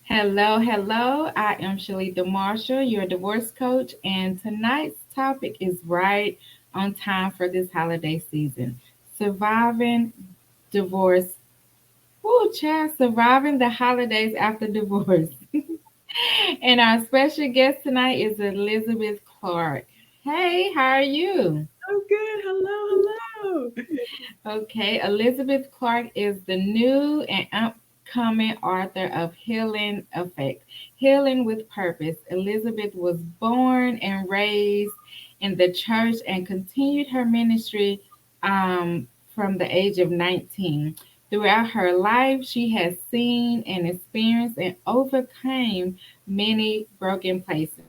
Hello, hello. I am Shalita Marshall, your divorce coach, and tonight's topic is right on time for this holiday season. Surviving divorce. Woo, child, surviving the holidays after divorce. And our special guest tonight is Elizabeth Clark. Hey, how are you? Oh, good. Hello, hello. Okay, Elizabeth Clark is the new and upcoming author of Healing Effect, Healing with Purpose. Elizabeth was born and raised in the church and continued her ministry from the age of 19. Throughout her life, she has seen and experienced and overcame many broken places.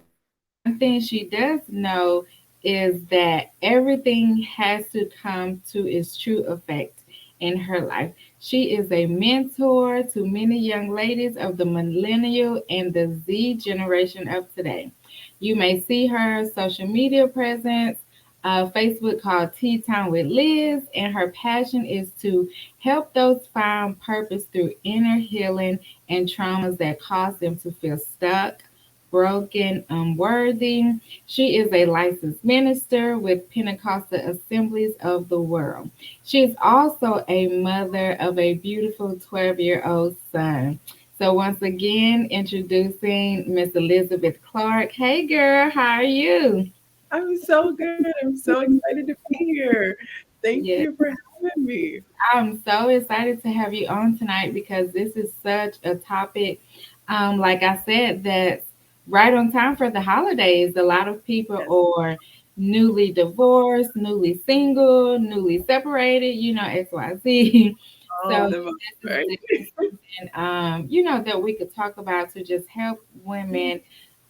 One thing she does know is that everything has to come to its true effect in her life. She is a mentor to many young ladies of the millennial and the Z generation of today. You may see her social media presence, Facebook called Tea Time with Liz, and her passion is to help those find purpose through inner healing and traumas that cause them to feel stuck, broken, unworthy. She is a licensed minister with Pentecostal Assemblies of the World. She is also a mother of a beautiful 12-year-old son. So once again, introducing Miss Elizabeth Clark. Hey girl, how are you? I'm so good. I'm so excited to be here. Thank Yeah, you for having me. I'm so excited to have you on tonight because this is such a topic, like I said, that's right on time for the holidays. A lot of people Yes. are newly divorced, newly single, newly separated, XYZ. All So of them are right. this is something, that we could talk about to just help women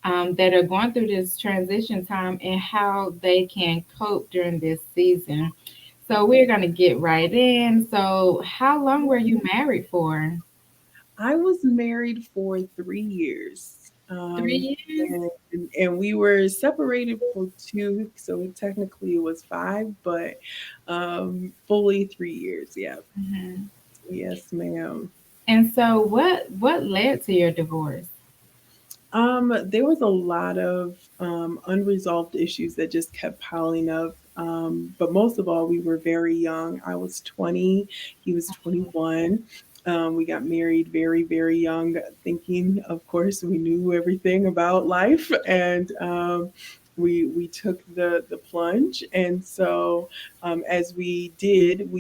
that are going through this transition time and how they can cope during this season. So we're gonna get right in. So how long were you married for? I was married for 3 years. 3 years? And we were separated for two, so technically it was five, but fully 3 years. Yeah. Mhm. Yes, ma'am. And so what led to your divorce? There was a lot of unresolved issues that just kept piling up. But most of all, we were very young. I was 20, he was 21. We got married very, very young, thinking, of course, we knew everything about life, and we took the plunge. And so, as we did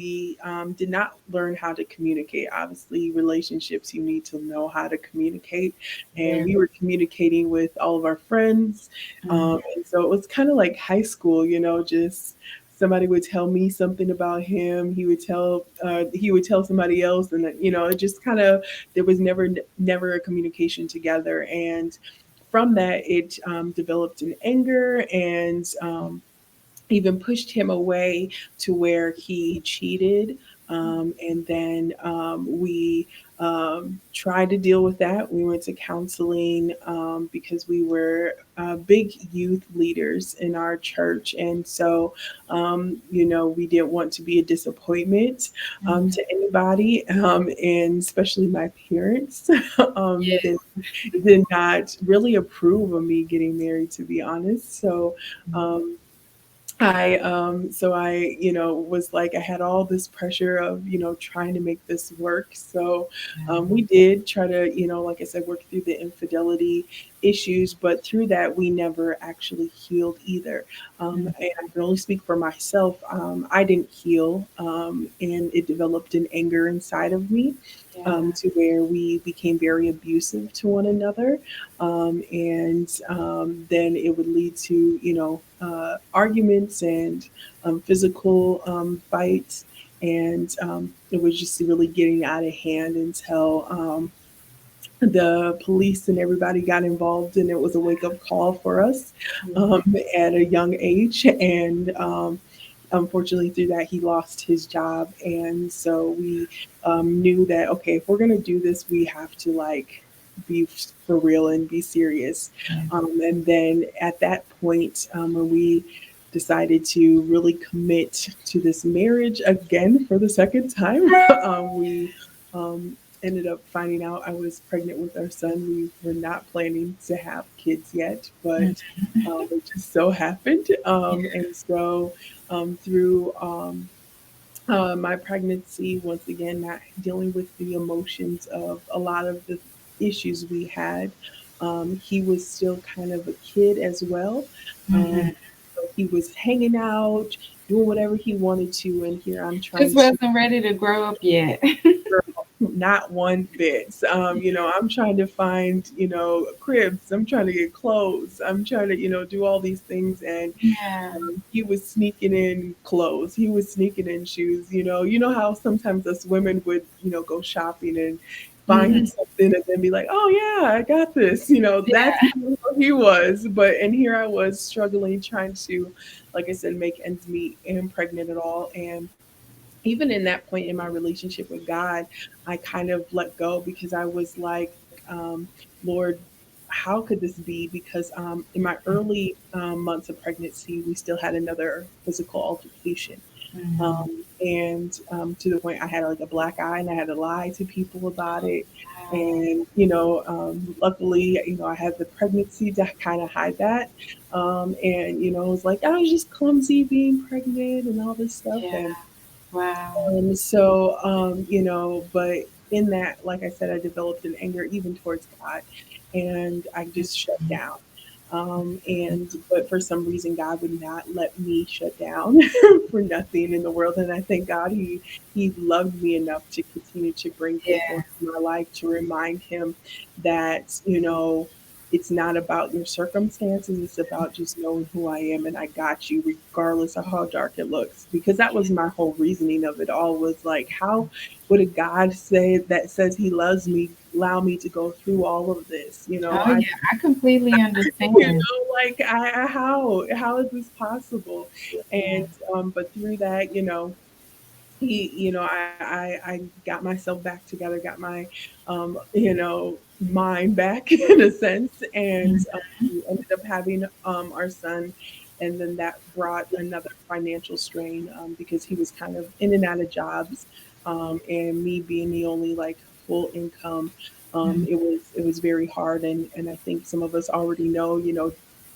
not learn how to communicate. Obviously, relationships, you need to know how to communicate, and Yeah. we were communicating with all of our friends. Mhm. And so it was kind of like high school, just somebody would tell me something about him. He would tell somebody else, and then, it just kind of, there was never a communication together. And from that, it developed an anger, and even pushed him away to where he cheated. And then we tried to deal with that. We went to counseling because we were big youth leaders in our church. And so, we didn't want to be a disappointment Mhm. to anybody, and especially my parents. Yeah. Did not really approve of me getting married, to be honest. So, um, I was like, I had all this pressure of, trying to make this work. So, we did try to, like I said, work through the infidelity issues, but through that, we never actually healed either. Mhm. And I can only speak for myself. I didn't heal, and it developed an anger inside of me, Yeah. to where we became very abusive to one another. And then it would lead to, arguments and physical fights. And it was just really getting out of hand until the police and everybody got involved, and it was a wake up call for us Yeah. um, at a young age. And unfortunately, through that, he lost his job. And so we knew that, okay, if we're going to do this, we have to like be for real and be serious. Yeah. And then at that point, when we decided to really commit to this marriage again for the second time, we um, ended up finding out I was pregnant with our son. We were not planning to have kids yet, but it just so happened. And so through my pregnancy, once again, not dealing with the emotions of a lot of the issues we had. He was still kind of a kid as well. Hmm. So he was hanging out, doing whatever he wanted to, and here I'm Just trying to wasn't ready to grow up yet. girl, not one bit. I'm trying to find, cribs. I'm trying to get clothes. I'm trying to, do all these things. And Yeah. he was sneaking in clothes. He was sneaking in shoes. You know how sometimes us women would, go shopping and find Hmm. something and then be like, oh yeah, I got this. That's Yeah. how he was. And here I was struggling, trying to, like I said, make ends meet and pregnant at all. And even in that point in my relationship with God, I kind of let go because I was like, Lord, how could this be? Because in my early months of pregnancy, we still had another physical altercation. Hmm. And to the point I had like a black eye and I had to lie to people about it. Wow. And, luckily, I had the pregnancy to kind of hide that. And, it was like, I was just clumsy being pregnant and all this stuff. And Yeah. Wow. but in that, like I said, I developed an anger even towards God, and I just shut down. But for some reason, God would not let me shut down for nothing in the world. And I thank God He loved me enough to continue to bring people Yeah. into my life to remind Him that, it's not about your circumstances. It's about just knowing who I am and I got you regardless of how dark it looks. Because that was my whole reasoning of it all was like, how would a God say that says he loves me allow me to go through all of this? Oh yeah. I completely understand. How is this possible? And but through that, I got myself back together, got my mind back in a sense, and we ended up having our son, and then that brought another financial strain because he was kind of in and out of jobs, and me being the only like full income, it was very hard, and I think some of us already know,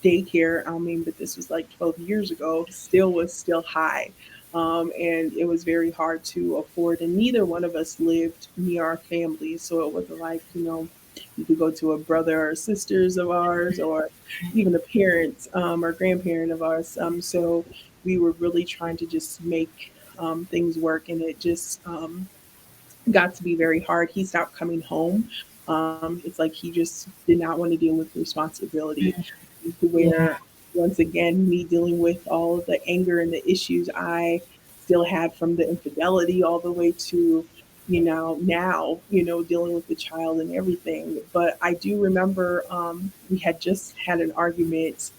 daycare. I mean, but this was like 12 years ago. Still was still high, and it was very hard to afford. And neither one of us lived near our families, so it wasn't like you could go to a brother or sisters of ours, or even a parent or grandparent of ours. So we were really trying to just make things work, and it just got to be very hard. He stopped coming home. It's like he just did not want to deal with responsibility, to where Yeah. once again me dealing with all of the anger and the issues I still had from the infidelity all the way to now dealing with the child and everything. But I do remember we had just had an argument,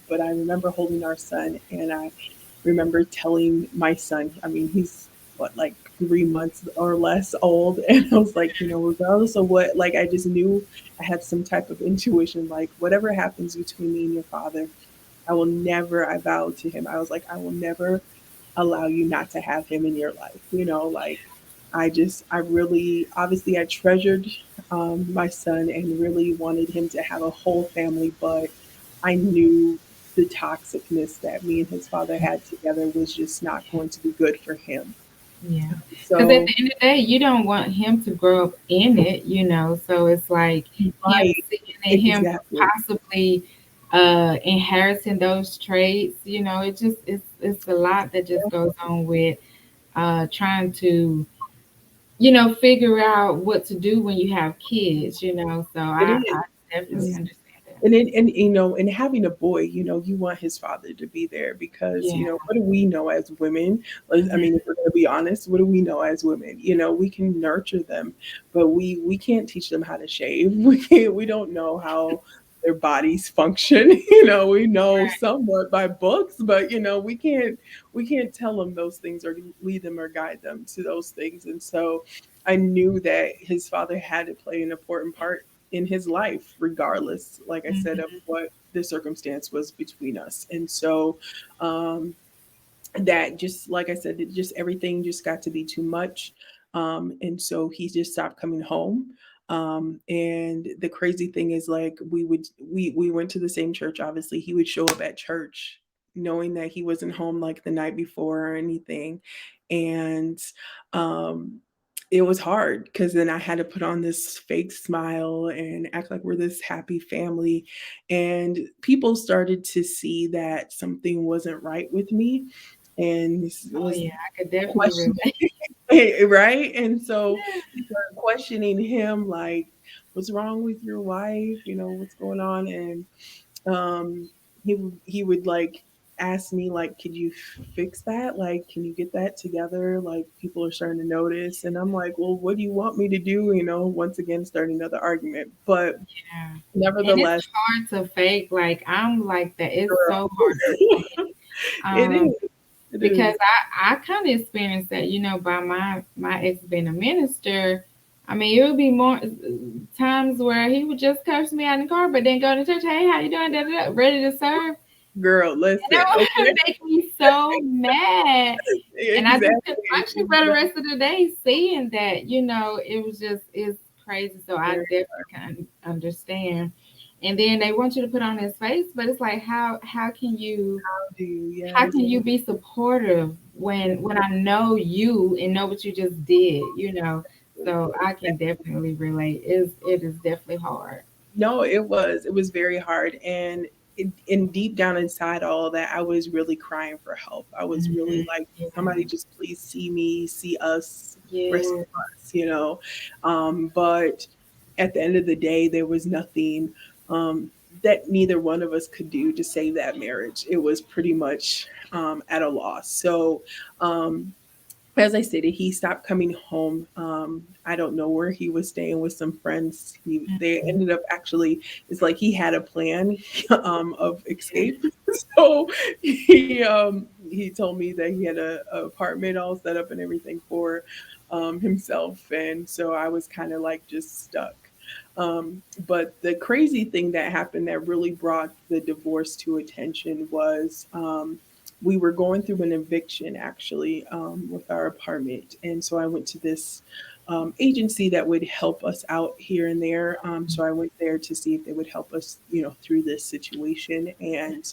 but I remember holding our son, and I remember telling my son, I mean, he's what, like 3 months or less old. And I was like, regardless of what, like, I just knew I had some type of intuition, like, whatever happens between me and your father, I vowed to him, I was like, I will never allow you not to have him in your life. Like, I really, obviously, I treasured my son and really wanted him to have a whole family, but I knew the toxicness that me and his father had together was just not going to be good for him. Yeah. Because at So, the end of the day, you don't want him to grow up in it, So it's like him right, seeing it, him exactly. possibly inheriting those traits, it just it's a lot that just goes on with trying to, figure out what to do when you have kids. So It I definitely is. understand that. And having a boy, you want his father to be there because Yeah. what do we know as women? I Mhm. mean, if we're going to be honest, what do we know as women? We can nurture them, but we can't teach them how to shave. We don't know how their bodies function. We know somewhat by books, but we can't tell them those things or lead them or guide them to those things. And so I knew that his father had to play an important part in his life, regardless, like I said, of Mhm. what the circumstance was between us. And so, um, that just like I said, it just everything just got to be too much. And so he just stopped coming home. And the crazy thing is like we went to the same church, obviously. He would show up at church knowing that he wasn't home like the night before or anything. And um it was hard because then I had to put on this fake smile and act like we're this happy family. And people started to see that something wasn't right with me, and this Oh was yeah, I could definitely questioning, relate. right? And so they started questioning him, like, "What's wrong with your wife? You know, what's going on?" And um, he would like ask me, like, "Could you fix that? Like, can you get that together? Like, people are starting to notice." And I'm like, "Well, what do you want me to do?" You know, once again, starting another argument, but Yeah. And it's nevertheless, hard to fake. Like I'm like that. It's so girl, hard to fake. it Um, is, it because is, I kind of experienced that, by my ex being a minister. I mean, it would be more times where he would just curse me out in the car, but then go to church. Hey, how you doing? Da, da, da, ready to serve. girl. And Listen, that okay, would make me so mad. And I just couldn't exactly, function for the rest of the day seeing that, it was just, it's crazy. So I exactly. definitely can understand. And then they want you to put on this face, but it's like, how can you, Do you? how Yes. can you be supportive when I know you and know what you just did? So I can definitely relate. It is definitely hard. No, it was very hard, and in deep down inside all of that, I was really crying for help. I was really Mhm. like, Yeah. somebody just please see me, see us, rescue Yeah. us, you know. But at the end of the day, there was nothing that neither one of us could do to save that marriage. It was pretty much at a loss. So um, as I stated, he stopped coming home. I don't know where he was staying with some friends. They Mhm. ended up actually, it's like he had a plan of escape. So he told me that he had a apartment all set up and everything for himself, and so I was kind of like just stuck. But the crazy thing that happened that really brought the divorce to attention was we were going through an eviction actually with our apartment. And so I went to this agency that would help us out here and there. So I went there to see if they would help us, through this situation. And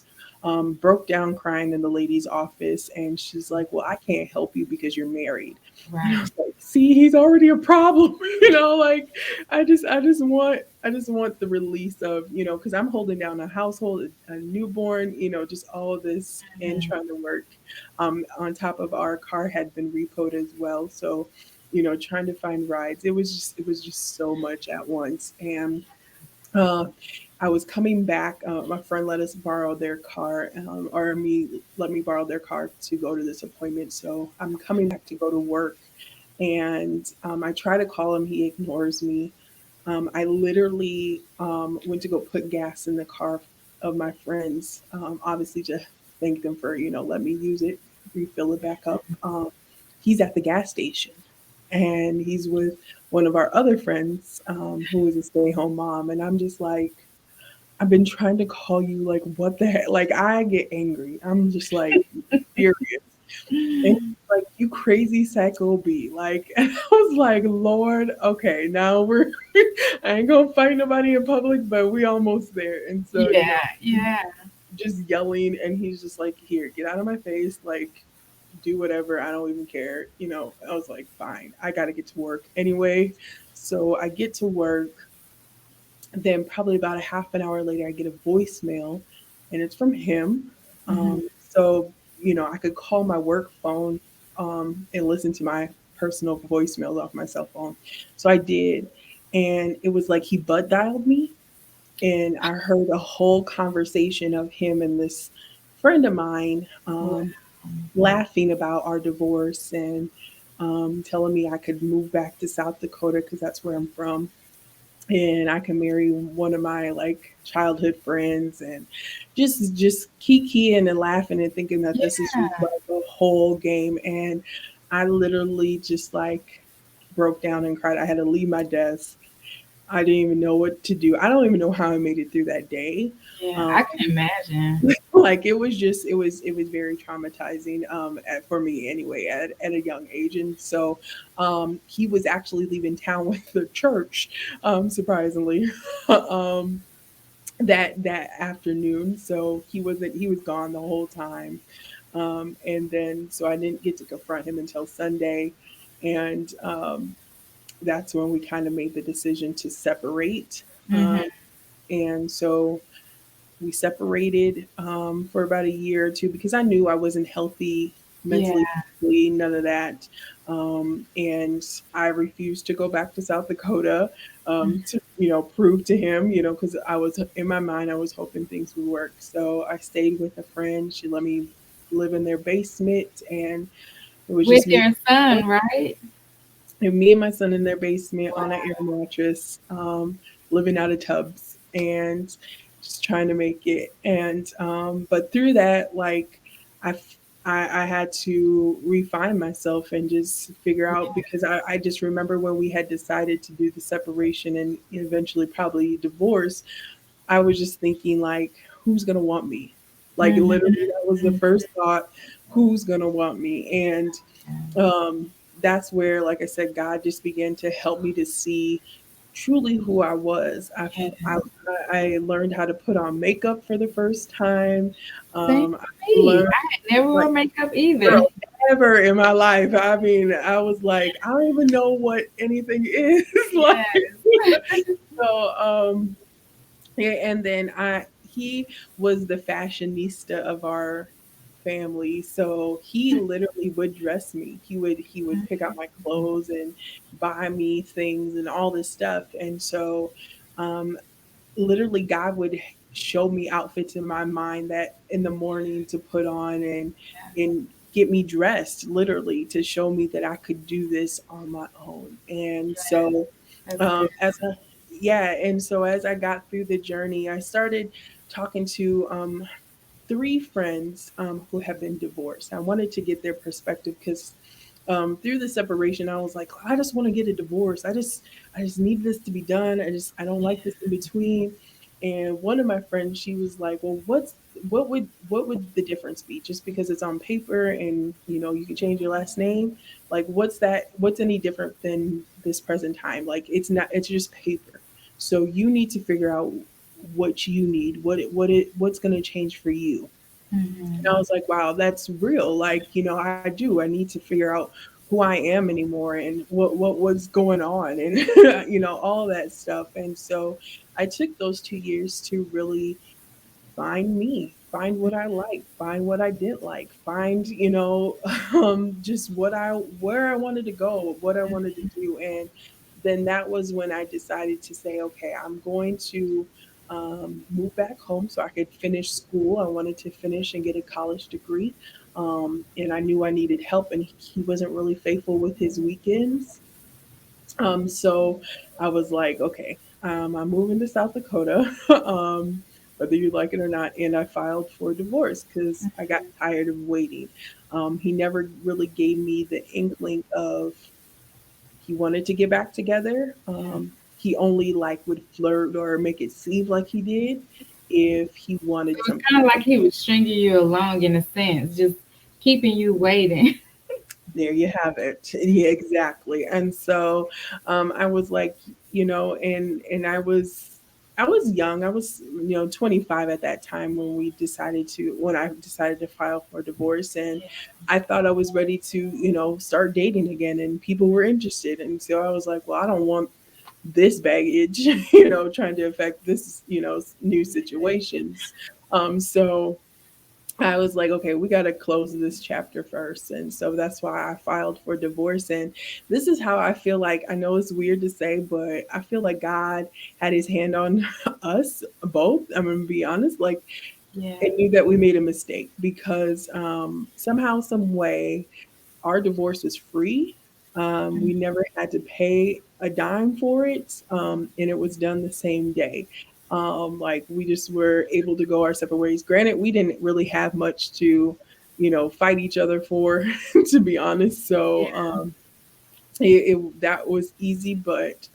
broke down crying in the lady's office. And she's like, "Well, I can't help you because you're married." And I Right. was like, "See, he's already a problem." Like I just want the release of, because I'm holding down a household, a newborn, just all of this and Mhm. trying to work. On top of our car had been repoed as well. So, trying to find rides. It was just so much at once. And uh, I was coming back. My friend let us borrow their car, or me let me borrow their car to go to this appointment. So I'm coming back to go to work, and I try to call him. He ignores me. I literally went to go put gas in the car of my friends, obviously to thank them for, let me use it, refill it back up. He's at the gas station, and he's with one of our other friends who is a stay-home mom. And I'm just like, I've been trying to call you, like, what the heck? Like, I get angry. I'm just like furious. And he's like, "You crazy psycho B." Like, and I was like, "Lord, okay, now we're I ain't gonna fight nobody in public, but we almost there." And so, Yeah. Yeah. just yelling, and he's just like, "Here, get out of my face, like, do whatever, I don't even care." I was like, "Fine, I gotta get to work anyway." So I get to work, then probably about a half an hour later, I get a voicemail, and it's from him. Mhm. So I could call my work phone and listen to my personal voicemails off my cell phone. So I did, and it was like he butt dialed me, and I heard a whole conversation of him and this friend of mine Wow. laughing about our divorce and telling me I could move back to South Dakota because that's where I'm from, and I can marry one of my like childhood friends, and just kikiing and laughing and thinking that this is just Yeah. like a whole game. And I literally just like broke down and cried. I had to leave my desk. I didn't even know what to do. I don't even know how I made it through that day. Yeah. Um, I can imagine. Like it was very traumatizing for me anyway at a young age. And so he was actually leaving town with the church, surprisingly. um that afternoon, so he was gone the whole time. And then so I didn't get to confront him until Sunday. And that's when we kind of made the decision to separate. Mm-hmm. And so we separated for about a year or two because I knew I wasn't healthy Yeah. mentally, physically, none of that. And I refused to go back to South Dakota to, prove to him, because I was in my mind, I was hoping things would work. So I stayed with a friend. She let me live in their basement, and it was With just me. your son, right? And me and my son in their basement on an air Wow. mattress, living out of tubs and just trying to make it. And but through that, like I, f- I had to refine myself and just figure out, because I just remember when we had decided to do the separation and eventually probably divorce. I was just thinking like, who's gonna want me? Like Mm-hmm. literally, that was the first thought. Who's gonna want me? And um, that's where, like I said, God just began to help me to see truly who I was. Yeah. I learned how to put on makeup for the first time. Same I with me. learned, I had never like, wore makeup either. girl, ever in my life. I mean, I was like, I don't even know what anything is. Like, Yes. so, yeah, and then he was the fashionista of our family. So he literally would dress me. He would pick out my clothes and buy me things and all this stuff. And so um literally God would show me outfits in my mind that in the morning to put on and get me dressed literally to show me that I could do this on my own. And so That's good. as a yeah, and so as I got through the journey, I started talking to three friends who have been divorced. I wanted to get their perspective because through the separation, I was like, I just want to get a divorce. I just need this to be done. I don't like this in between. And one of my friends, she was like, well, what would the difference be? Just because it's on paper and you can change your last name, like what's any different than this present time? Like it's not, it's just paper. So you need to figure out what you need, what's going to change for you. And I Mm-hmm. was like, wow, that's real. Like, I do. I need to figure out who I am anymore and what was going on and all that stuff. And so I took those 2 years to really find me, find what I like, find what I didn't like, find, just where I wanted to go, what I wanted to do. And then that was when I decided to say, okay, I'm going to move back home so I could finish school. I wanted to finish and get a college degree. And I knew I needed help, and he wasn't really faithful with his weekends. So I was like, okay, I'm moving to South Dakota, whether you like it or not. And I filed for divorce because I got tired of waiting. He never really gave me the inkling of he wanted to get back together. He only like would flirt or make it seem like he did if he So wanted it's something kind of from like he was stringing you along in a sense, just keeping you waiting. there you have it. Yeah, exactly. And so I was like, and I was young. I was 25 at that time when I decided to file for divorce. And I thought I was ready to start dating again, and people were interested. And so I was like, well, I don't want this baggage, trying to affect this new situations. So I was like, okay, we got to close this chapter first. And so that's why I filed for divorce. And this is how I feel like, I know it's weird to say, but I feel like God had his hand on us both. I'm going to be honest. Like, Yeah. I knew that we made a mistake because somehow, some way, our divorce was free. We never had to pay a dime for it, and it was done the same day. Like we just were able to go our separate ways. Granted, we didn't really have much to, fight each other for, to be honest. So that was easy, but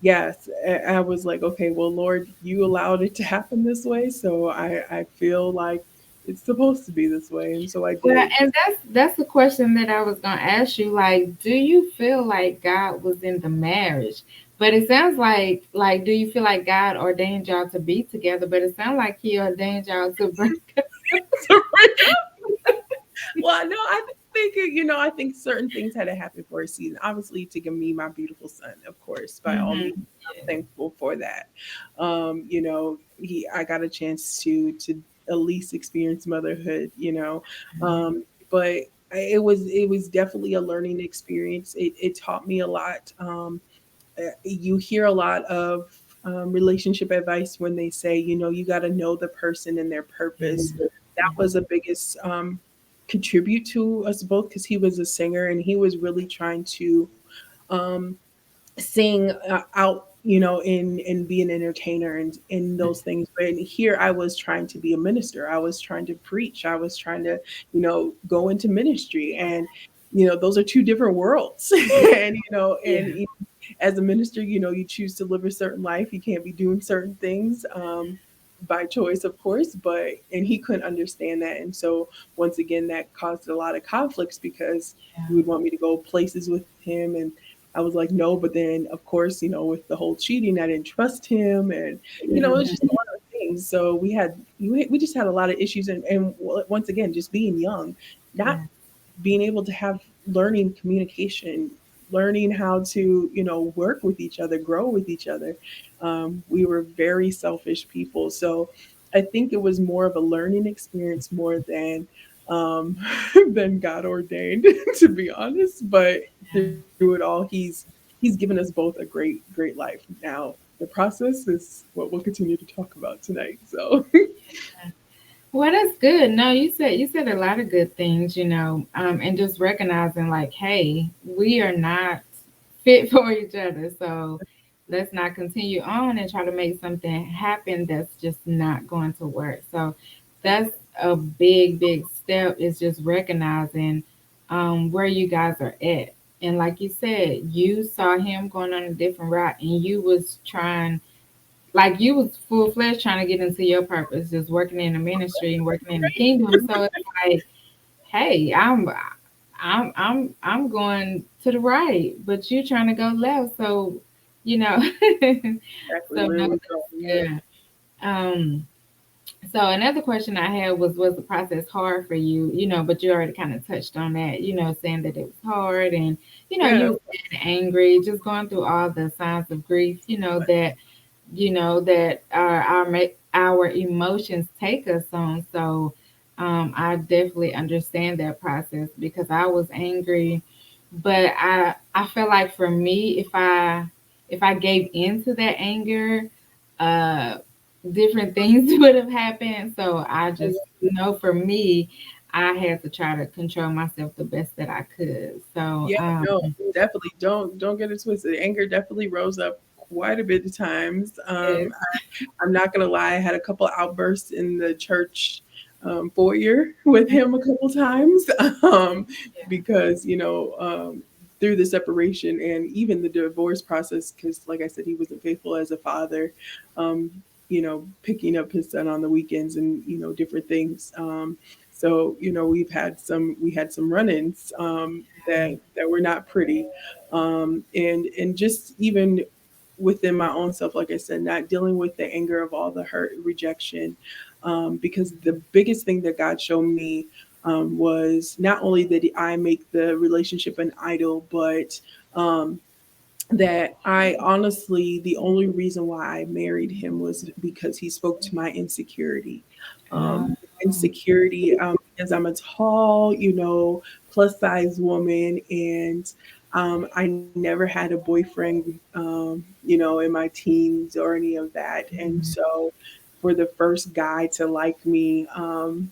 yes, I was like, okay, well, Lord, you allowed it to happen this way, so I feel like it's supposed to be this way, and so I Well, did. and that's the question that I was gonna ask you. Like, do you feel like God was in the marriage? But it sounds like do you feel like God ordained y'all to be together? But it sounds like He ordained y'all to break up. To break up. Well, no, I think I think certain things had to happen for a season. Obviously, to give me my beautiful son, of course, by all means, Mhm. I'm thankful for that. I got a chance to at least experience motherhood. But it was definitely a learning experience. It taught me a lot. You hear a lot of relationship advice when they say, you got to know the person and their purpose. That was the biggest contribute to us both because he was a singer and he was really trying to um, sing out, and be an entertainer and in those things. But here I was trying to be a minister. I was trying to preach. I was trying to, go into ministry. And, those are two different worlds. and, Yeah. as a minister, you choose to live a certain life. You can't be doing certain things by choice, of course, and he couldn't understand that. And so once again, that caused a lot of conflicts because he would want me to go places with him. And I was like, no, but then of course, with the whole cheating, I didn't trust him. And, it's just a lot of things. So we just had a lot of issues. And once again, just being young, not Yeah. being able to have learning communication, learning how to, work with each other, grow with each other. We were very selfish people. So I think it was more of a learning experience more um, than God ordained, to be honest. But through it all, he's given us both a great life. Now the process is what we'll continue to talk about tonight. So Well, that's good. No, you said a lot of good things, and just recognizing like, hey, we are not fit for each other. So let's not continue on and try to make something happen that's just not going to work. So that's a big, big step is just recognizing where you guys are at. And like you said, you saw him going on a different route and you was trying like you was full fledged trying to get into your purpose, just working in the ministry and working in the kingdom. So it's like, hey, I'm going to the right, but you trying to go left. So, you know, exactly so where no, we that's go. Yeah. good. Um, so another question I had was the process hard for you? But you already kind of touched on that, saying that it was hard and Yeah. you was sad, angry, just going through all the signs of grief, that our emotions take us on. So I definitely understand that process because I was angry, but I feel like for me, if I gave into that anger, uh, different things would have happened. So I just know for me, I had to try to control myself the best that I could. So Yeah, no, definitely don't get it twisted. Anger definitely rose up quite a bit of times. yes, I'm not gonna lie, I had a couple outbursts in the church foyer with him a couple times because through the separation and even the divorce process, because like I said, he wasn't faithful as a father. Um, picking up his son on the weekends and different things. So we had some run-ins that were not pretty, and just even within my own self, like I said, not dealing with the anger of all the hurt, rejection, because the biggest thing that God showed me was not only that I make the relationship an idol, but um, that I honestly, the only reason why I married him was because he spoke to my insecurity. um, Insecurity, because I'm a tall, plus size woman, and I never had a boyfriend, in my teens or any of that. And so, for the first guy to like me, wow.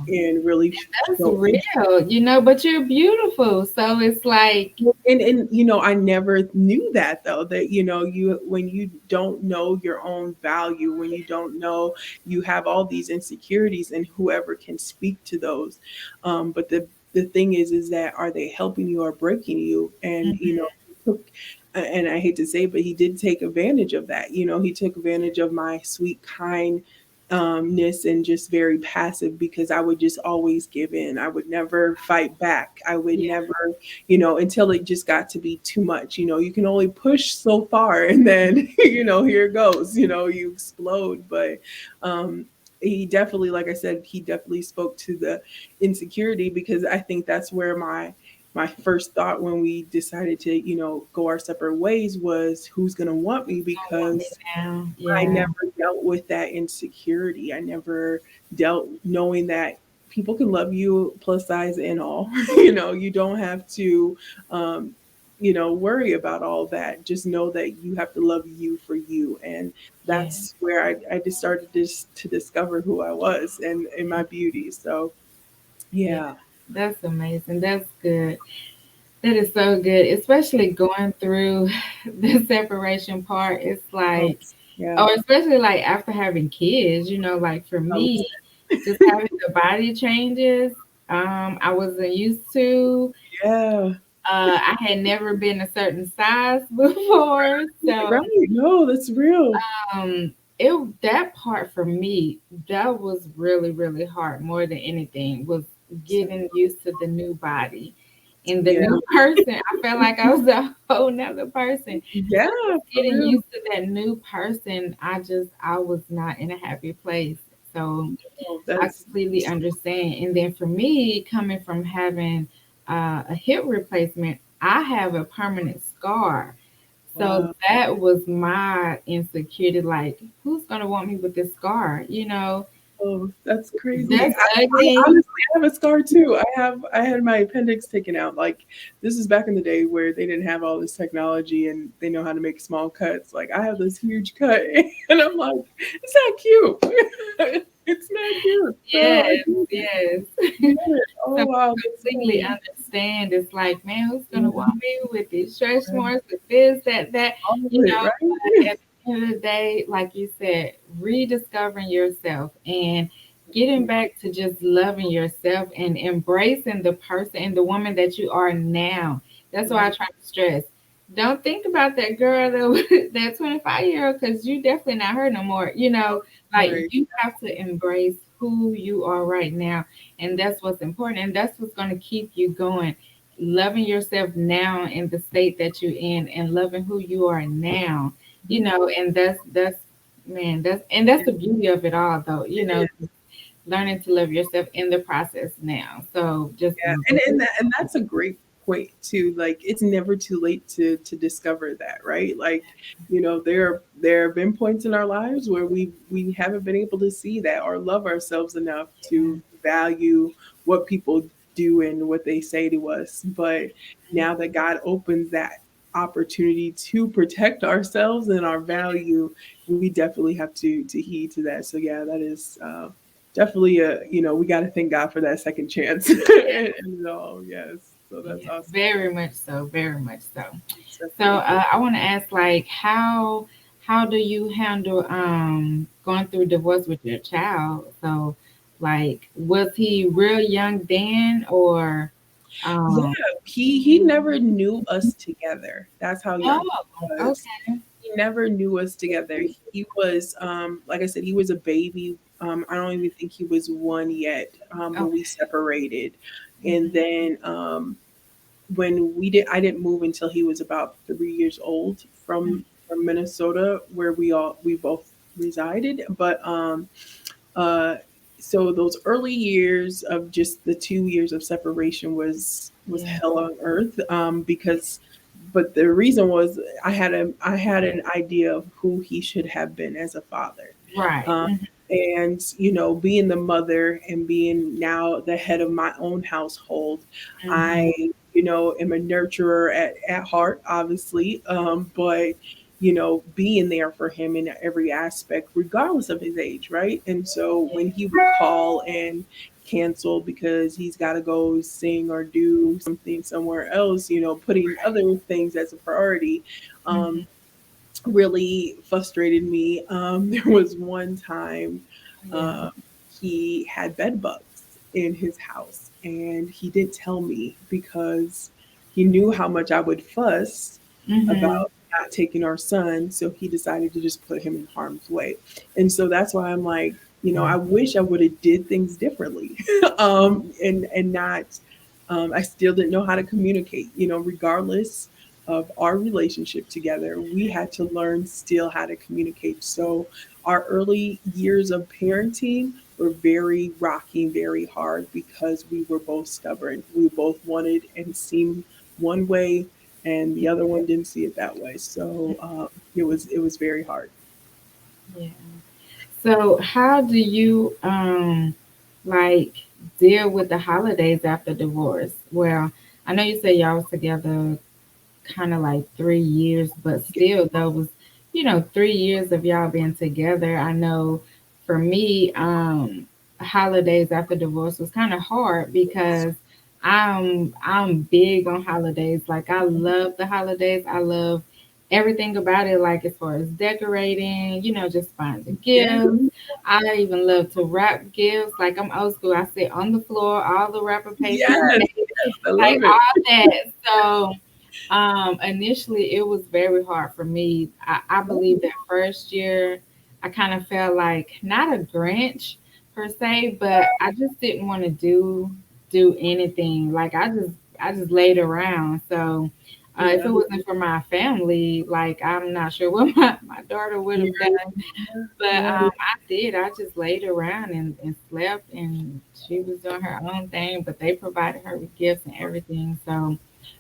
and really That's show real, but you're beautiful. So it's like, and I never knew that though, that you when you don't know your own value, when you don't know, you have all these insecurities and whoever can speak to those. But the thing is that are they helping you or breaking you? And it took and I hate to say, but he did take advantage of that. You know, he took advantage of my sweet kindness and just very passive, because I would just always give in. I would never fight back. I would Yeah. never, you know, until it just got to be too much. You know, you can only push so far, and then you know, here it goes. You know, you explode. But um, he definitely, like I said, he definitely spoke to the insecurity, because I think that's where my first thought when we decided to, you know, go our separate ways was, who's going to want me? Don't want me Because now. I Yeah. never dealt with that insecurity. I never dealt knowing that people can love you plus size and all. You know, you don't have to, um, you know, worry about all that. Just know that you have to love you for you. And Yeah. that's where I just started to discover who I was and my beauty. So, Yeah. yeah. That's amazing. That's good. That is so good, especially going through the separation part. It's Oh, like, yeah. oh, especially like after having kids, like for Oh, me, just having the body changes, I wasn't used to. yeah. I had never been a certain size before, so Right. No, that's real. it that part for me, that was really, really hard. More than anything, was getting used to the new body and the Yeah. new person. I felt like I was a whole nother person. Yeah, So just for getting real. used to that new person, I was not in a happy place. So Oh, I that's completely understand. And then for me, coming from having a hip replacement, I have a permanent scar. So wow. that was my insecurity. Like, who's gonna want me with this scar? Oh, that's crazy. That's I ugly. honestly have a scar too. I had my appendix taken out. Like, this is back in the day where they didn't have all this technology and they know how to make small cuts. Like, I have this huge cut, and I'm like, it's not cute. It's not cute. So Yes, I get it. yes. I get it. So Oh wow, I that's completely funny. understand. It's like, man, who's gonna Yeah, want me with these stretch marks, with this, that? all of You it, know, right? but at the end of the day, like you said, rediscovering yourself and getting back to just loving yourself and embracing the person and the woman that you are now. That's why I Right, try to stress. Don't think about that girl that that 25-year-old, because you definitely not her no more. Like right. you have to embrace who you are right now, and that's what's important, and that's what's going to keep you going. Loving yourself now in the state that you're in, and loving who you are now. And that's man, that's the beauty of it all, though. Learning to love yourself in the process now. So just Yeah, embrace. and that's a great point too. Like, it's never too late to discover that, right? Like, you know, there have been points in our lives where we haven't been able to see that or love ourselves enough to value what people do and what they say to us. But now that God opens that opportunity to protect ourselves and our value, we definitely have to heed to that. So yeah, that is definitely a, you know, we got to thank God for that second chance. And all, yes. So that's Yeah, awesome. very much so, very much so. It's So definitely I want to ask, like, how do you handle going through divorce with your child? So, like, was he real young then, or yeah. um? He never knew us together. That's how young Oh, he was. okay, He never knew us together. He was like I said, he was a baby. I don't even think he was one yet when we okay. separated. And Mhm. then when I didn't move until he was about 3 years old from Minnesota, where we both resided. But uh, so those early years of just the 2 years of separation was Yeah, hell on earth, because but the reason was I had an idea of who he should have been as a father. right. um, and you know, being the mother and being now the head of my own household, I, Mm-hmm. you know, am a nurturer at heart, obviously, but you know, being there for him in every aspect regardless of his age, right? And so when he would call and cancel because he's got to go sing or do something somewhere else, you know, putting other things as a priority, um, Mm-hmm. really frustrated me. There was one time Yeah. um, he had bed bugs in his house, and he didn't tell me because he knew how much I would fuss. Mm-hmm. about not taking our son, so he decided to just put him in harm's way. And so that's why I'm like, I wish I would have did things differently. And not I still didn't know how to communicate, regardless of our relationship together. We had to learn still how to communicate. So our early years of parenting were very rocky, very hard because we were both stubborn. We both wanted and seemed one way, and the other one didn't see it that way. So it was very hard. Yeah. So how do you like deal with the holidays after divorce? Well, I know you said y'all was together kind of like 3 years, but still, though, was 3 years of y'all being together. I know for me, holidays after divorce was kind of hard because I'm big on holidays. Like I love the holidays. I love everything about it. Like as far as decorating, just buying the Yeah. gifts. I even love to wrap gifts. Like I'm old school. I sit on the floor, all the wrapper paper, Yes. Yes. I like love it. all that. So initially it was very hard for me. I believe that first year I kind of felt like not a Grinch per se, but I just didn't want to do anything. Like I just laid around. So if Yeah. it wasn't for my family, like I'm not sure what my daughter would have done. But Yeah. I did. I just laid around and slept, and she was doing her own thing. But they provided her with gifts and everything. So,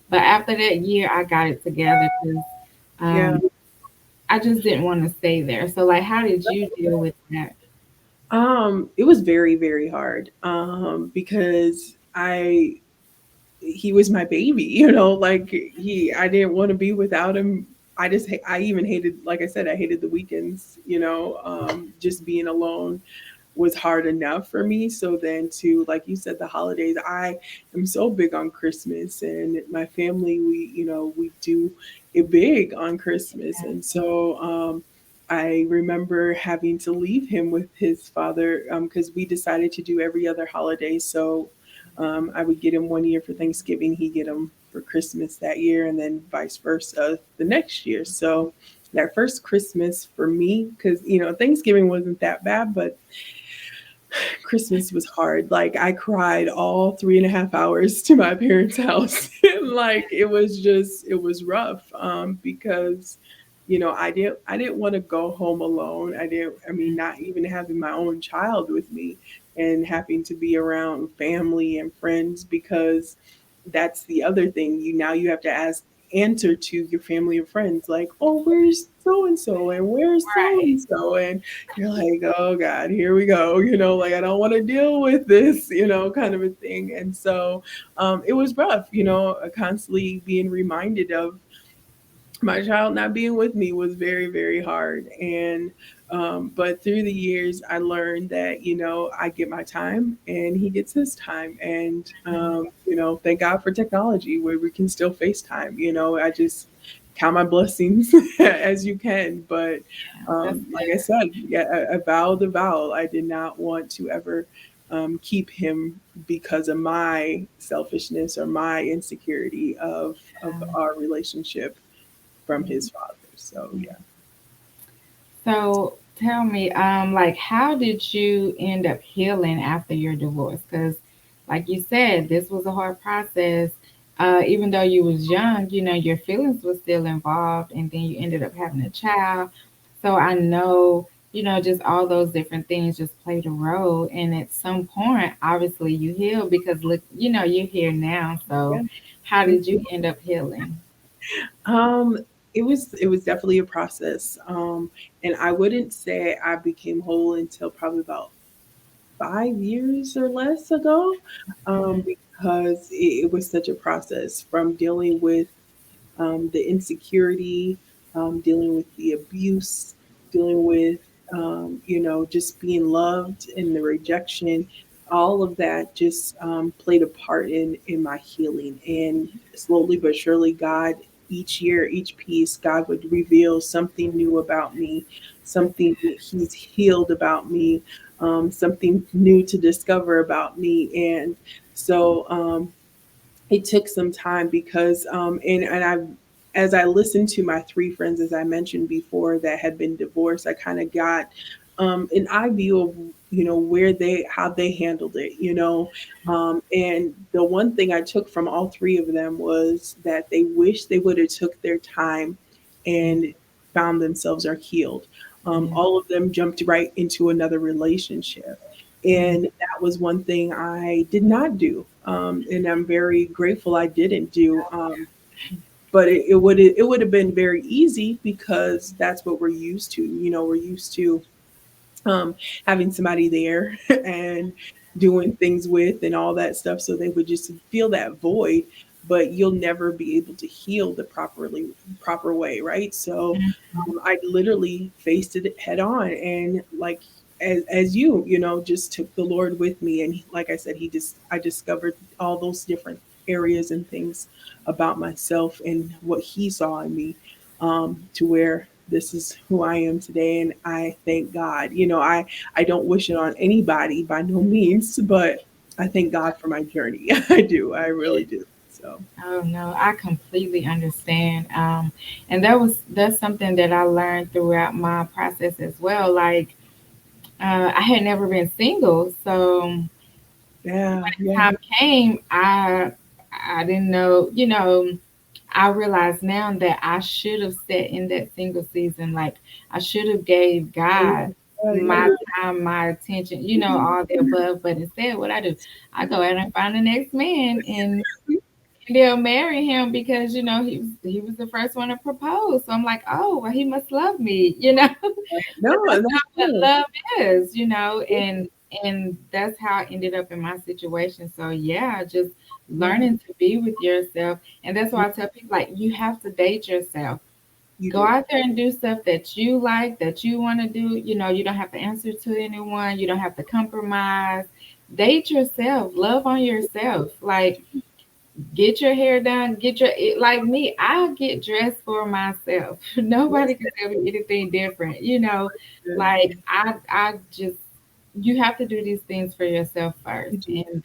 but after that year, I got it together because Yeah. um, I just didn't want to stay there. So, like, how did you deal with that? It was very, very hard. Because he was my baby, like I didn't want to be without him. I even hated, like I said, I hated the weekends, just being alone was hard enough for me. So then to, like you said, the holidays, I am so big on Christmas, and my family, we do it big on Christmas. And so I remember having to leave him with his father, because we decided to do every other holiday. So I would get him one year for Thanksgiving, he get him for Christmas that year, and then vice versa the next year. So that first Christmas for me, because Thanksgiving wasn't that bad, but Christmas was hard. Like I cried all 3.5 hours to my parents' house. Like it was rough. Because I didn't want to go home alone. I mean, not even having my own child with me and having to be around family and friends, because that's the other thing. You have to answer to your family and friends, like, oh, where's so and so, and where's so Right. and so, and you're like, oh God, here we go. Like I don't want to deal with this, kind of a thing. And so it was rough, constantly being reminded of my child not being with me was very, very hard. And but through the years I learned that I get my time and he gets his time. And thank God for technology where we can still FaceTime. I just count my blessings as you can. But Yeah, that's like I good. said, yeah, I vowed the vow. I did not want to ever keep him because of my selfishness or my insecurity of our relationship from his father. So yeah. So tell me, like, how did you end up healing after your divorce? Because, like you said, this was a hard process. Even though you was young, your feelings were still involved, and then you ended up having a child. So I know, just all those different things just played a role. And at some point, obviously, you healed because look, you're here now. So Yeah. how Yeah. did you end up healing? Um, it was definitely a process. And I wouldn't say I became whole until probably about 5 years or less ago. Because it was such a process from dealing with the insecurity, dealing with the abuse, dealing with, just being loved and the rejection. All of that just played a part in my healing. And slowly but surely, God, each year, each piece, God would reveal something new about me, something He's healed about me, something new to discover about me. And so it took some time because and I as I listened to my three friends, as I mentioned before, that had been divorced, I kind of got an eye view of, where how they handled it, and the one thing I took from all three of them was that they wish they would have took their time Yeah. and found themselves or healed. Yeah. All of them jumped right into another relationship. Mm, And that was one thing I did not do. And I'm very grateful I didn't do. But it would have been very easy because that's what we're used to. We're used to um, having somebody there and doing things with and all that stuff. So they would just feel that void, but you'll never be able to heal the proper way, right? So mm, I literally faced it head on, and like as you just took the Lord with me, and like I said, I discovered all those different areas and things about myself and what He saw in me, to where this is who I am today, and I thank God. I don't wish it on anybody by no means, but I thank God for my journey. I do. I really do. So oh no, I completely understand. And that's something that I learned throughout my process as well. Like, I had never been single, so when yeah, the yeah, time came, I didn't know. I realize now that I should have sat in that single season. Like, I should have gave God yeah, my time, my attention. All the above. But instead, what I do, I go out and find the next man, and they'll marry him because he was the first one to propose. So I'm like, oh well, he must love me, no, but that's that's not what good. love is, and that's how I ended up in my situation. So yeah, just Yeah, learning to be with yourself, and that's why I tell people, like, you have to date yourself. you Go do. out there and do stuff that you like, that you want to do. You don't have to answer to anyone. You don't have to compromise. Date yourself. Love on yourself. Like, get your hair done, like me, I get dressed for myself. Nobody can tell me anything different. Like, I just, you have to do these things for yourself first, You do. and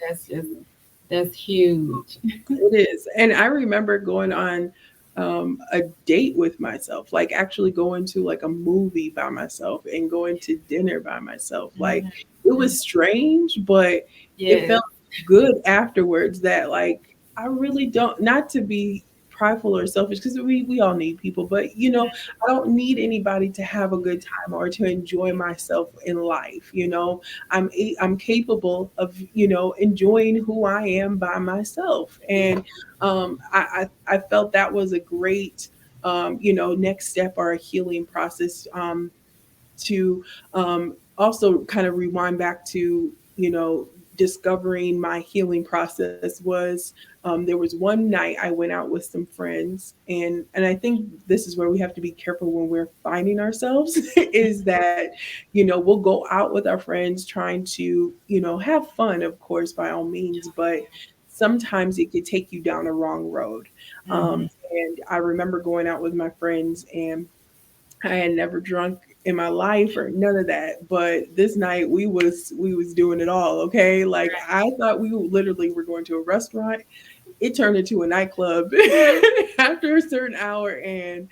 that's huge. It is. And I remember going on a date with myself, like actually going to like a movie by myself and going to dinner by myself. Like it Mhm. was strange, but it Yes. felt good afterwards that like I really don't, not to be prideful or selfish because we all need people, but I don't need anybody to have a good time or to enjoy myself in life. I'm capable of enjoying who I am by myself, and I felt that was a great next step or a healing process, to also kind of rewind back to discovering my healing process was, there was one night I went out with some friends, and I think this is where we have to be careful when we're finding ourselves is that we'll go out with our friends trying to have fun, of course, by all means, but sometimes it could take you down a wrong road. Hmm. And I remember going out with my friends, and I had never drunk in my life or none of that. But this night we was doing it all. Okay, like I thought we literally were going to a restaurant. It turned into a nightclub after a certain hour, and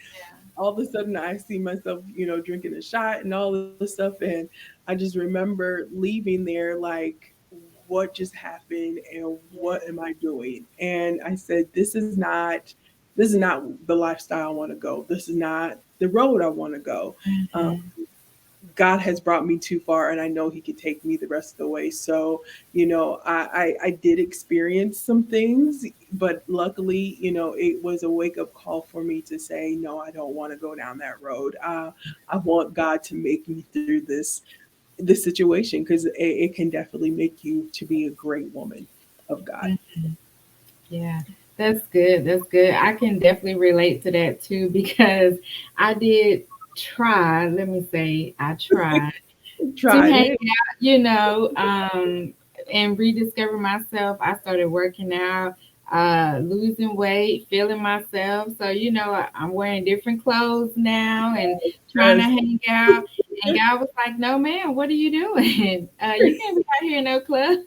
all of a sudden I see myself, drinking a shot and all this stuff, and I just remember leaving there like, what just happened and what am I doing? And I said, this is not the lifestyle I want to go. This is not the road I want to go. Um, Hmm. God has brought me too far, and I know He could take me the rest of the way. So, I did experience some things, but luckily, it was a wake up call for me to say, no, I don't want to go down that road. I want God to make me through this situation because it can definitely make you to be a great woman of God. Yeah, that's good. That's good. I can definitely relate to that too, because I did try, let me say, I tried to Tried hang it. out, and rediscover myself. I started working out, losing weight, feeling myself. So, I'm wearing different clothes now and trying to Yes, hang out. And God was like, no, man, what are you doing? You can't be out here in no club.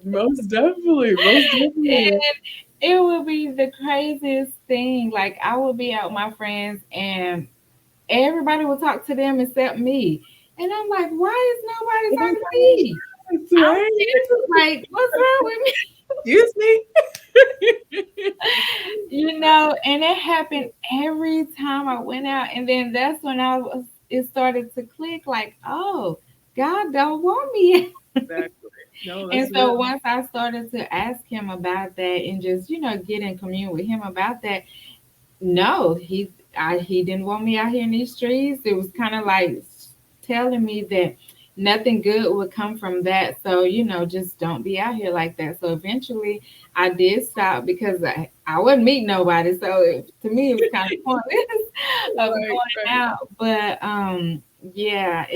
most definitely, most definitely. it would be the craziest thing. Like I would be out with my friends and everybody would talk to them except me. And I'm like, why is nobody talking to me? That's I'm right. serious. Like, what's wrong with me? Excuse me. And it happened every time I went out. And then that's when it started to click like, oh, God don't want me. Exactly. No, And that's real. so once I started to ask him about that and just, get in commune with him about that, no, he didn't want me out here in these streets. It was kind of like telling me that nothing good would come from that. So, just don't be out here like that. So eventually I did stop because I wouldn't meet nobody. So to me, it was kind of pointless of Right, going right. out. But yeah,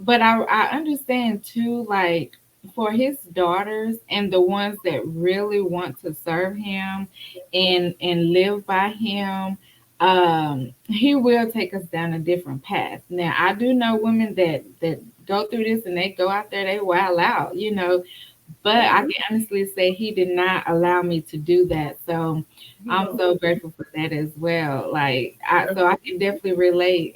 but I understand too, like for his daughters and the ones that really want to serve him and live by him, he will take us down a different path. Now I do know women that go through this and they go out there, they wild out, but I Mhm. can honestly say he did not allow me to do that. So I'm No, so grateful for that as well. Like so I definitely. can definitely relate.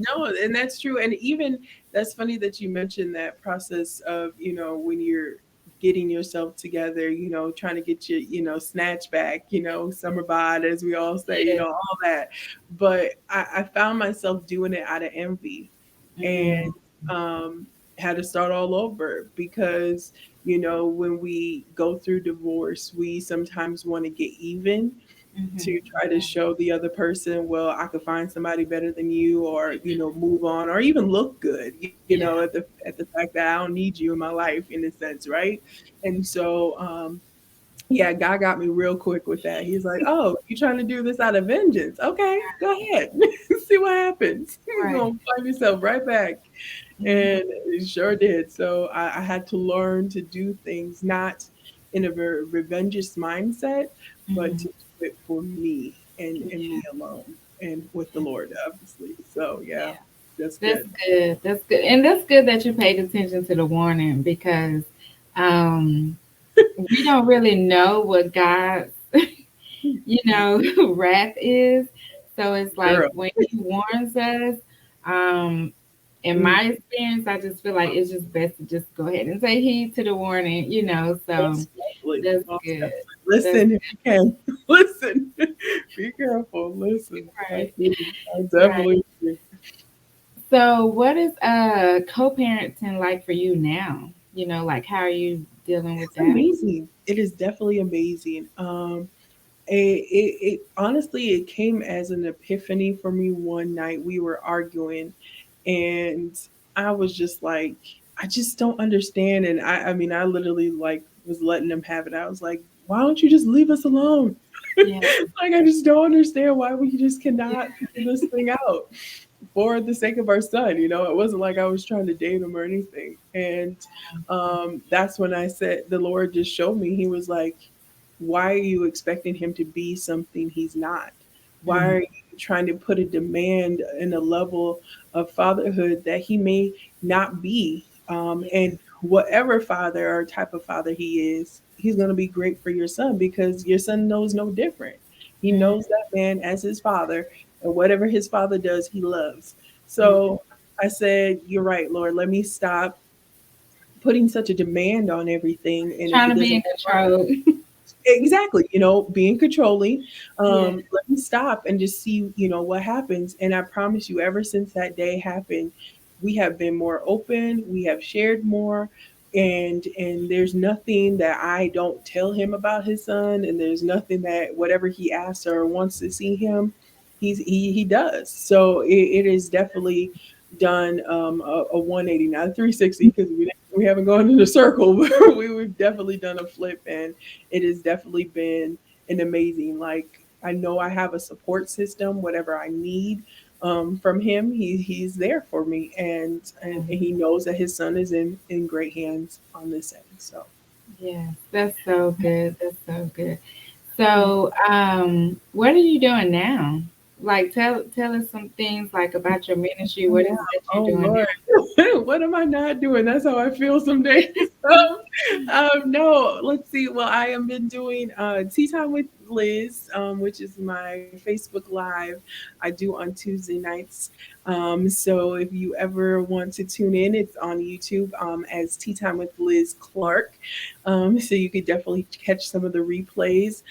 No, and that's true. And even that's funny that you mentioned that process of, when you're getting yourself together, trying to get your, snatch back, summer bod, as we all say, Yeah. all that. But I found myself doing it out of envy Mm, and had to start all over because, when we go through divorce, we sometimes want to get even to mhm. try to show the other person, well, I could find somebody better than you, or move on, or even look good, at Yeah. the fact that I don't need you in my life, in a sense, right? And so, yeah, God got me real quick with that. He's like, "Oh, you trying to do this out of vengeance? Okay, go ahead, see what happens. You're Right. gonna find yourself right back." Mhm. And it sure did. So I had to learn to do things not in a very revengeous mindset, but to Mhm. do it for me and Yeah. me alone, and with the Lord, obviously. So yeah, that's That's good. good. That's good. And that's good that you paid attention to the warning because um we don't really know what God's wrath is. So it's like Girl. when he warns us, um, in Mm, my experience, I just feel like it's just best to just go ahead and say heed to the warning. So most definitely. that's Most good. definitely. That's Listen if you can. Listen. Be careful. Listen. I right. do. I Right. definitely do. So what is co-parenting like for you now? Like how are you dealing with It's that? amazing. It is definitely amazing. It honestly, it came as an epiphany for me one night. We were arguing, and I was just like, I just don't understand. And I mean, I literally like was letting them have it. I was like, why don't you just leave us alone? Yeah. Like, I just don't understand why we just Yeah. cannot figure this thing out for the sake of our son. It wasn't like I was trying to date him or anything. And that's when I said, the Lord just showed me. He was like, why are you expecting him to be something he's not? Why Mhm. are you trying to put a demand in a level of fatherhood that he may not be? And whatever father or type of father he is, he's going to be great for your son because your son knows no different. He Mhm. knows that man as his father, and whatever his father does, he loves. Yeah. So I said, you're right, Lord, let me stop putting such a demand on everything. And if Trying it to be doesn't in control. exactly, being controlling, Yeah. let me stop and just see, what happens. And I promise you, ever since that day happened, we have been more open, we have shared more, and there's nothing that I don't tell him about his son, and there's nothing that whatever he asks or wants to see him, he does. So it is definitely done a 180, not a 360, because we haven't gone in a circle, but we've definitely done a flip, and it has definitely been an amazing, like, I know I have a support system, whatever I need from him, he's there for me, and he knows that his son is in great hands on this end. So Yes, that's so good. That's so good. mm. So, what are you doing now? Like tell us some things like about your ministry. What Yeah. is it that Oh you're doing Lord, what am I not doing? That's how I feel some days. No, let's see. Well, I have been doing Tea Time with Liz, which is my Facebook Live I do on Tuesday nights. So if you ever want to tune in, it's on YouTube as Tea Time with Liz Clark. So you could definitely catch some of the replays.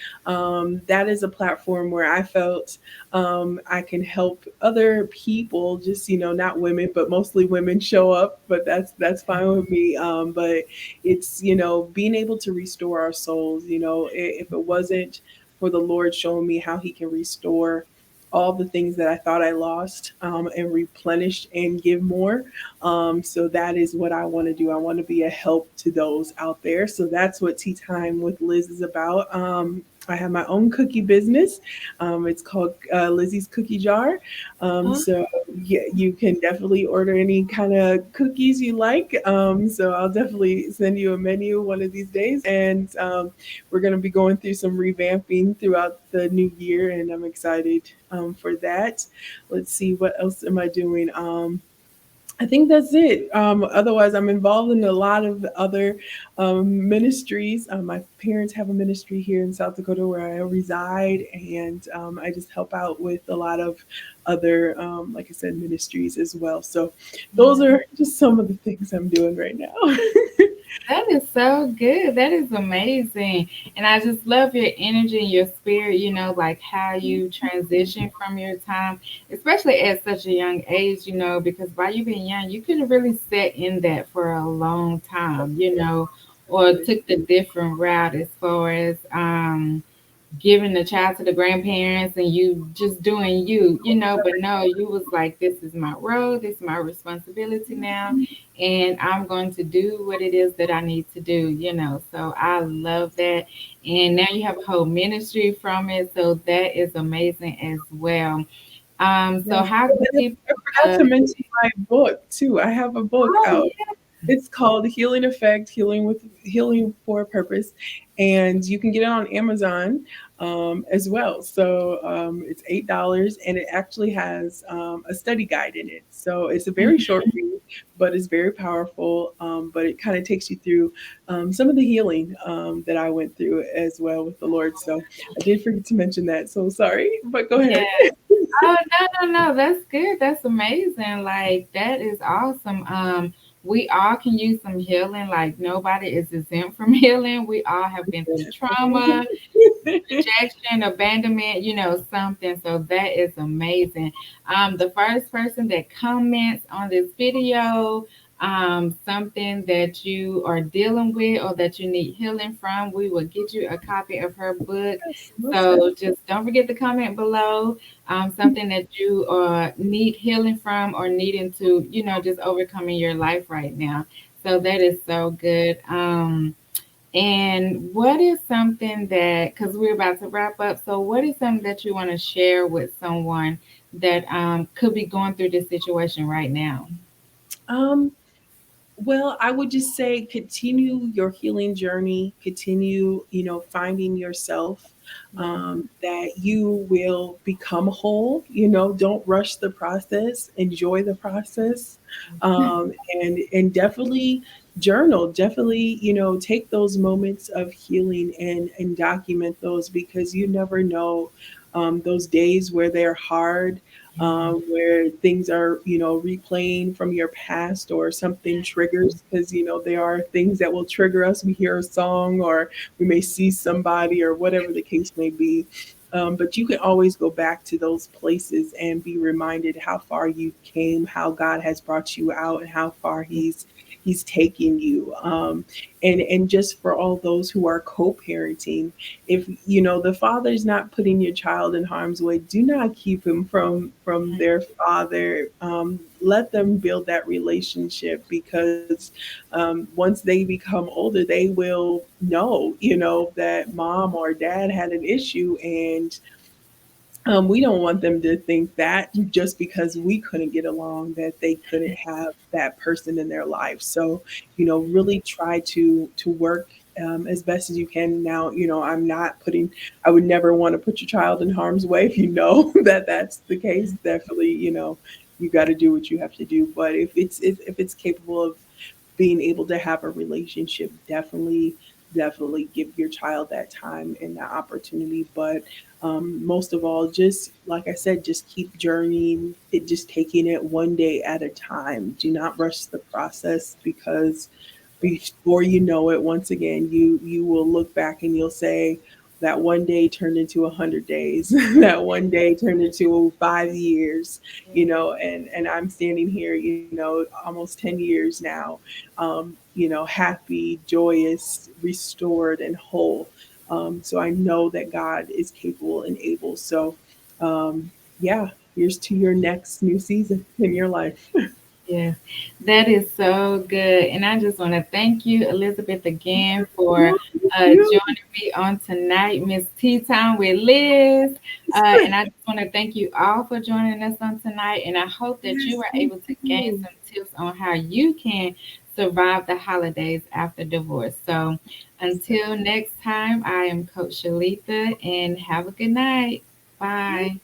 That is a platform where I felt I can help other people, just not women, but mostly women show up. But that's fine with me. But it's being able to restore our souls. If it wasn't for the Lord showing me how He can restore all the things that I thought I lost, and replenish and give more. So that is what I want to do. I want to be a help to those out there. So that's what Tea Time with Liz is about. I have my own cookie business. It's called Lizzie's Cookie Jar. doing? So yeah, you can definitely order any kind of cookies you like. So I'll definitely send you a menu one of these days, and we're going to be going through some revamping throughout the new year, and I'm excited for that. Let's see, what else am I doing? I think that's it. Otherwise, I'm involved in a lot of other ministries. My parents have a ministry here in South Dakota where I reside, and I just help out with a lot of other, like I said, ministries as well. So, those Yeah. are just some of the things I'm doing right now. That is so good. That is amazing. And I just love your energy and your spirit, like how you transition from your time, especially at such a young age, because by you being young, you could have really sat in that for a long time, or took the different route as far as giving the child to the grandparents and you just doing but no, you was like, this is my role, this is my responsibility now, and I'm going to do what it is that I need to do, so I love that. And now you have a whole ministry from it, so that is amazing as well. So Yes. how Oh, can and people I forgot to mention my book too. I have a book oh out. yeah. It's called Healing Effect, Healing for a Purpose, and you can get it on Amazon as well. So it's $8, and it actually has a study guide in it. So it's a very short read, but it's very powerful. But it kind of takes you through some of the healing that I went through as well with the Lord. So I did forget to mention that. So sorry, but go Yeah. ahead. Oh, no, that's good. That's amazing. Like that is awesome. We all can use some healing. Like nobody is exempt from healing. We all have been through trauma, rejection, abandonment, something. So that is amazing. The first person that comments on this video, something that you are dealing with or that you need healing from, we will get you a copy of her book. Yes, most So definitely. just don't forget to comment below, something that you need healing from or needing to, just overcoming your life right now. So that is so good. And what is something that, because we're about to wrap up, so what is something that you want to share with someone that could be going through this situation right now? Um, Well, I would just say continue your healing journey, continue, finding yourself, Yeah. that you will become whole. Don't rush the process, enjoy the process, and definitely journal. Definitely, take those moments of healing and document those, because you never know those days where they're hard, where things are, replaying from your past, or something triggers, because, there are things that will trigger us. We hear a song, or we may see somebody, or whatever the case may be. But you can always go back to those places and be reminded how far you came, how God has brought you out, and how far He's taking you. And just for all those who are co-parenting, if the father's not putting your child in harm's way, do not keep him from their father. Let them build that relationship, because once they become older, they will know, that mom or dad had an issue, and we don't want them to think that just because we couldn't get along, that they couldn't have that person in their life. So, really try to work as best as you can. Now, I'm not putting, I would never want to put your child in harm's way. If you know that that's the case, definitely, you got to do what you have to do. But if it's capable of being able to have a relationship, definitely give your child that time and that opportunity. But most of all, just like I said, just keep journeying it, just taking it one day at a time. Do not rush the process, because before you know it, once again, you will look back and you'll say that one day turned into 100 days. That one day turned into 5 years. And I'm standing here, almost 10 years now, happy, joyous, restored, and whole. So I know that God is capable and able. So um, yeah, here's to your next new season in your life. Yes, that is so good. And I just want to thank you, Elizabeth, again for No, thank you. joining me on tonight, Miss Tea Time with Liz. And I just want to thank you all for joining us on tonight. And I hope that you Yes, were thank able to gain you. some tips on how you can survive the holidays after divorce. So until next time, I am Coach Shalita, and have a good night. Bye.